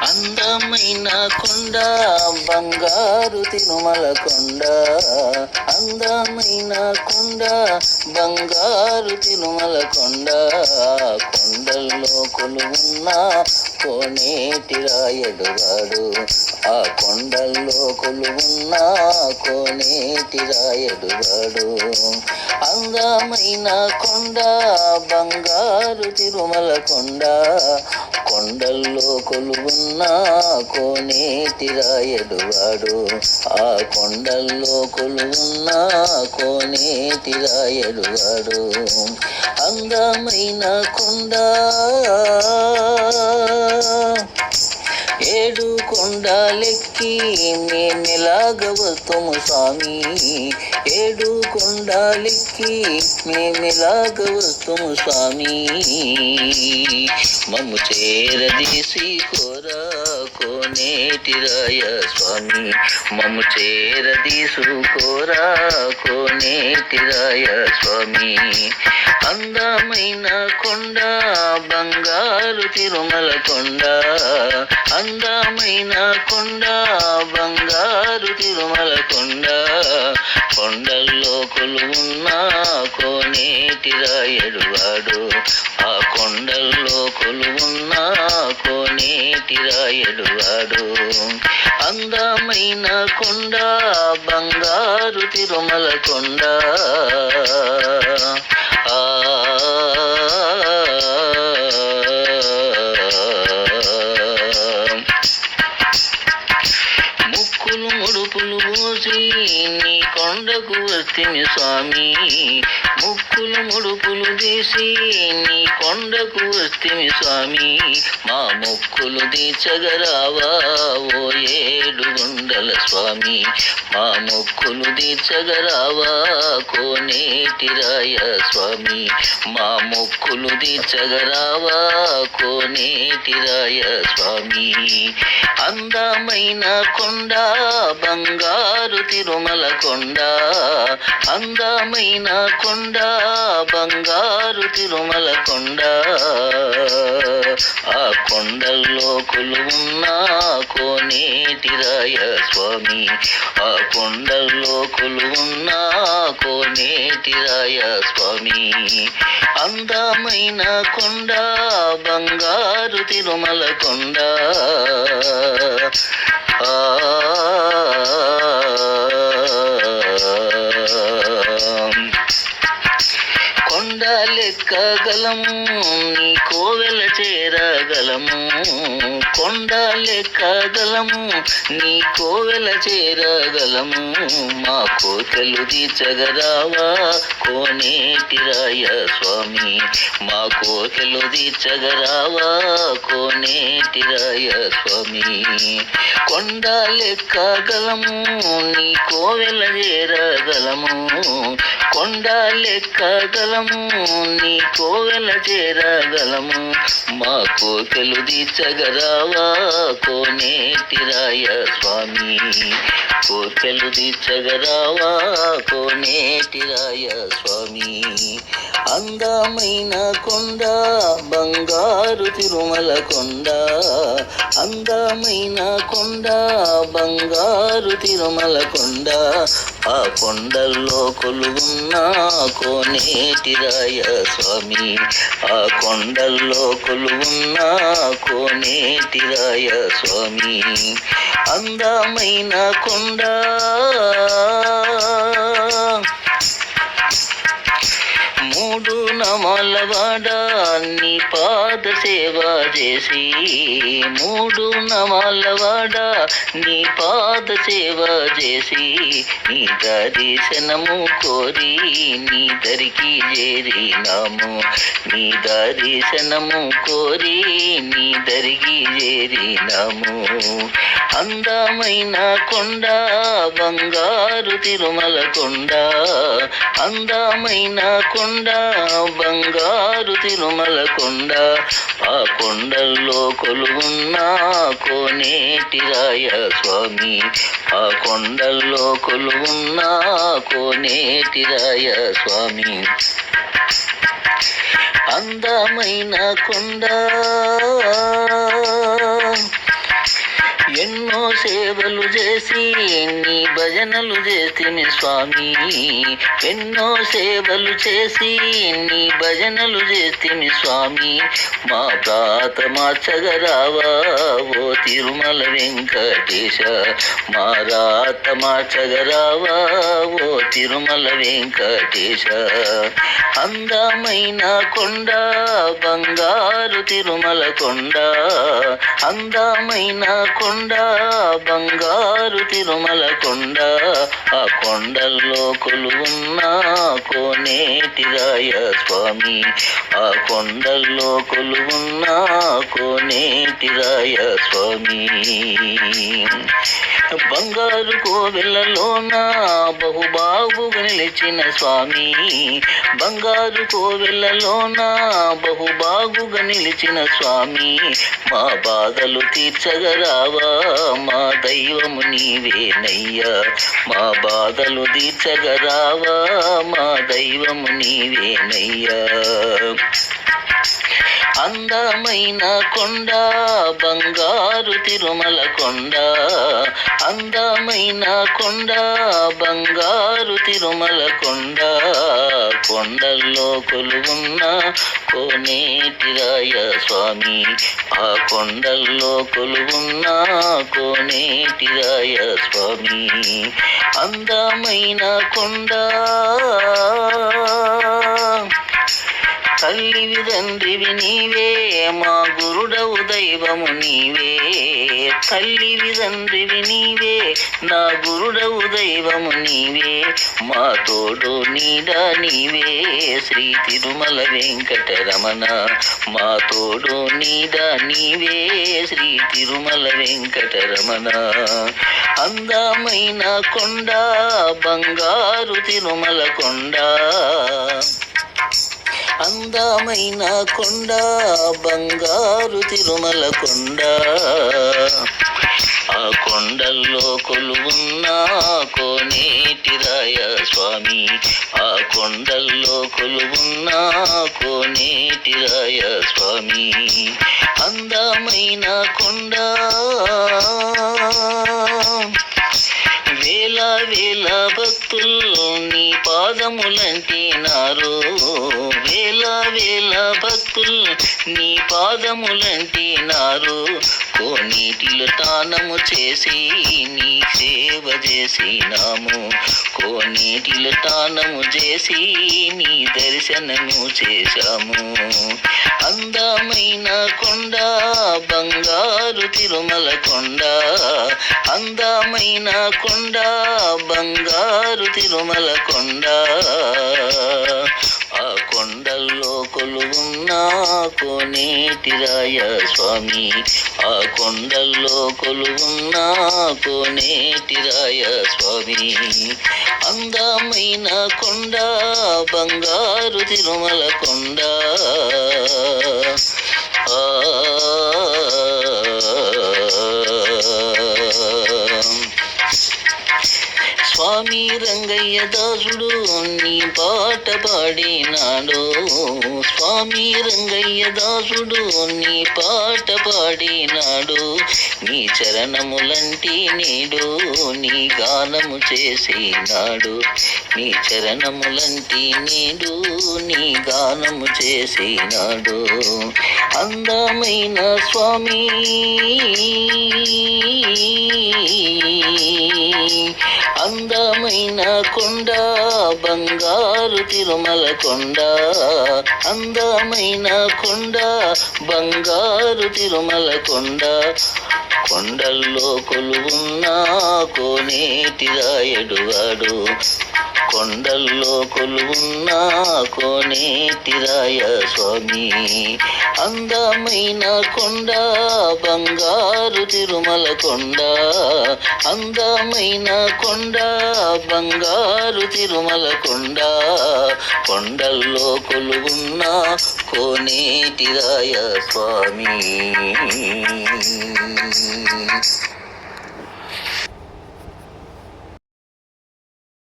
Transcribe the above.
అందమైన కొండ బంగారు తిరుమల కొండ, అందమైన కొండ బంగారు తిరుమల కొండ, కొండల్లో కొలువున్న కోనేటి రాయడుగాడు, ఆ కొండల్లో కొలువున్న కోనేటి రాయడుగాడు. అందమైన కొండ బంగారు తిరుమల కొండ, కొండల్లో కొలువున్న కోనేటి రాయడుగాడు, ఆ కొండల్లో కొలువున్న కోనేటి రాయడుగాడు. అందమైన కొండ ఏడు కొండలెక్కి మేమెలాగ వస్తుము స్వామి, ఏడు కొండలెక్కి మేమెలాగ వస్తుము స్వామి, మమ్ము చేరదీసి కోరా కోనేటి రాయ స్వామి, మమ్ము చేరదీసుకోరా కోనేటి రాయ స్వామి. అందమైన కొండ బంగారు తిరుమల కొండ, అందమైన కొండ బంగారు తిరుమల కొండ, కొండల్లో కొలువున్న కోనేటి రాయడుగాడు, ఆ కొండల్లో కొలువున్న కోనేటి రాయడుగాడు. అందమైన కొండ బంగారు తిరుమల కొండ, ముక్కులు ముడుపులు పోసి నీ కొండకు వస్తిమి స్వామి, ముక్కులు ముడుపులు తీసి నీ కొండకు వస్తిమి స్వామి, మా మొక్కులు తీర్చగరావా ఓ ఏడు గుండల స్వామి, మా మొక్కులు తీర్చగరావా కోనేటి రాయ స్వామి, మా మొక్కులు తీర్చగరావా కోనేటి రాయ స్వామి. అందమైన కొండ బంగారు తిరుమల కొండ, అందమైన కొండ బంగారు తిరుమల కొండ, ఆ కొండల్లో కొలువున్న కోనేటి రాయ స్వామి, ఆ కొండల్లో కొలువున్న కోనేటి రాయ స్వామి. అందమైన కొండ బంగారు తిరుమల కొండ, కొండలెక్కగలము నీ కోవెల చేరగలము, కొండలెక్కగలము నీ కోవెల చేరగలము, మా కోకెలు తీర్చగరావా కోనేటి రాయ స్వామి, మా కోకెలు తీర్చగరావా కోనేటి రాయ స్వామి. కొండలెక్కగలము నీ కోవెల చేరగలము, కొండలెక్కగలము నీ కోవెల చేరగలము, మా కోకెలు తీర్చగరావా కోనేటి రాయ స్వామి, కోకెలు తీర్చగరావా కోనేటి రాయ స్వామి. అందమైన కొండ బంగారు తిరుమల కొండ, అందమైన కొండ బంగారు తిరుమల కొండ, ఆ కొండల్లో కొలువున్న కోనేటి రాయ స్వామి, ఆ కొండల్లో కొలువున్న కోనేటి రాయ స్వామి. అందమైన కొండ మూడు నమలవాడ నీ పాద సేవ చేసి, మూడు నమలవాడ నీ పాద సేవ చేసి, నీ దర్శనము కోరి నీ దరికి చేరినాము, నీ దర్శనము కోరి నీ దరికి చేరినాము. అందమైన కొండ బంగారు తిరుమల కొండ, అందమైన కొండ బంగారు తిరుమల కొండ, ఆ కొండల్లో కొలువున్న కోనేటి రాయ స్వామి, ఆ కొండల్లో కొలువున్న కోనేటి రాయ స్వామి. అందమైన కొండ. ఎన్నో సేవలు చేసి నీ భజనలు చేతిమి స్వామి, ఎన్నో సేవలు చేసి నీ భజనలు చేతిమి స్వామి. మా ప్రాత మార్చగరావా ఓ తిరుమల వెంకటేశ, మా రాత మార్చగరావా ఓ తిరుమల వెంకటేశ. అందమైన కొండ బంగారు తిరుమల కొండ, అందమైన కొండ బంగారు తిరుమల కొండ. ఆ కొండల్లో కొలువున్న కోనేటి రాయ స్వామి, ఆ కొండల్లో కొలువున్న కోనేటి రాయ స్వామి. బంగారు కోవెలలోన బహుబాగుగా నిలిచిన స్వామి, బంగారు కోవెలలోన బహుబాగుగా నిలిచిన స్వామి. మా బాధలు తీర్చగరావా మా దైవము నీవేనయ్యా, మా బాధలు తీర్చగరావా మా దైవము నీవేనయ్యా. అందమైన కొండ బంగారు తిరుమల కొండ, అందమైన కొండ బంగారు తిరుమల కొండ. కొండల్లో కొలువున్న కోనేటి రాయ స్వామి, ఆ కొండల్లో కొలువున్న కోనేటి రాయ స్వామి. అందమైన కొండ తల్లివి తండ్రివి నీవే, మా గురుడవు దైవము నీవే. తల్లివి తండ్రివి నీవే, నా గురుడవు దైవము నీవే. మా తోడు నీడ నీవే శ్రీ తిరుమల వెంకటరమణ, మా తోడు నీడ నీవే శ్రీ తిరుమల వెంకటరమణ. అందమైన కొండ బంగారు తిరుమల కొండ, అందమైన కొండ బంగారు తిరుమల కొండ. ఆ కొండల్లో కొలువున్న కోనేటి రాయ స్వామి, ఆ కొండల్లో కొలువున్న కోనేటి రాయ స్వామి. అందమైన కొండ వేల వేల భక్తులు నీ పాదములంటినారు, వేల వేల భక్తులు నీ పాదములంటినారు. కోనేటిలో స్నానము చేసి నీ సేవ చేసినాము, కోనేటిలో స్నానము చేసి నీ దర్శనము చేశాము. అందమైన కొండ బంగారు తిరుమల కొండ, అందమైన కొండ బంగారు తిరుమల కొండ. ఆ కొండల్లో కొలువున్న కోనేటి రాయ స్వామి, ఆ కొండల్లో కొలువున్న కోనేటి రాయ స్వామి. అందమైన కొండ బంగారు తిరుమల కొండ. స్వామి రంగయ్య దాసుడు నీ పాట పాడినాడు, స్వామి రంగయ్య దాసుడు నీ పాట పాడినాడు. నీ చరణములంటి నీడు నీ గానము చేసినాడు, నీ చరణములంటి నీడు నీ గానము చేసినాడు. అందమైన స్వామి అందమైన కొండ బంగారు తిరుమల కొండ, అందమైన కొండ బంగారు తిరుమల కొండ. కొండల్లో కొలువున్న కోనేటి రాయడు వాడు, కొండల్లో కొలువున్న కోనేటి రాయ స్వామి. అందమైన కొండ బంగారు తిరుమల కొండ, అందమైన కొండ బంగారు తిరుమల కొండ. కొండల్లో కొలువున్న కోనేటి రాయ స్వామి.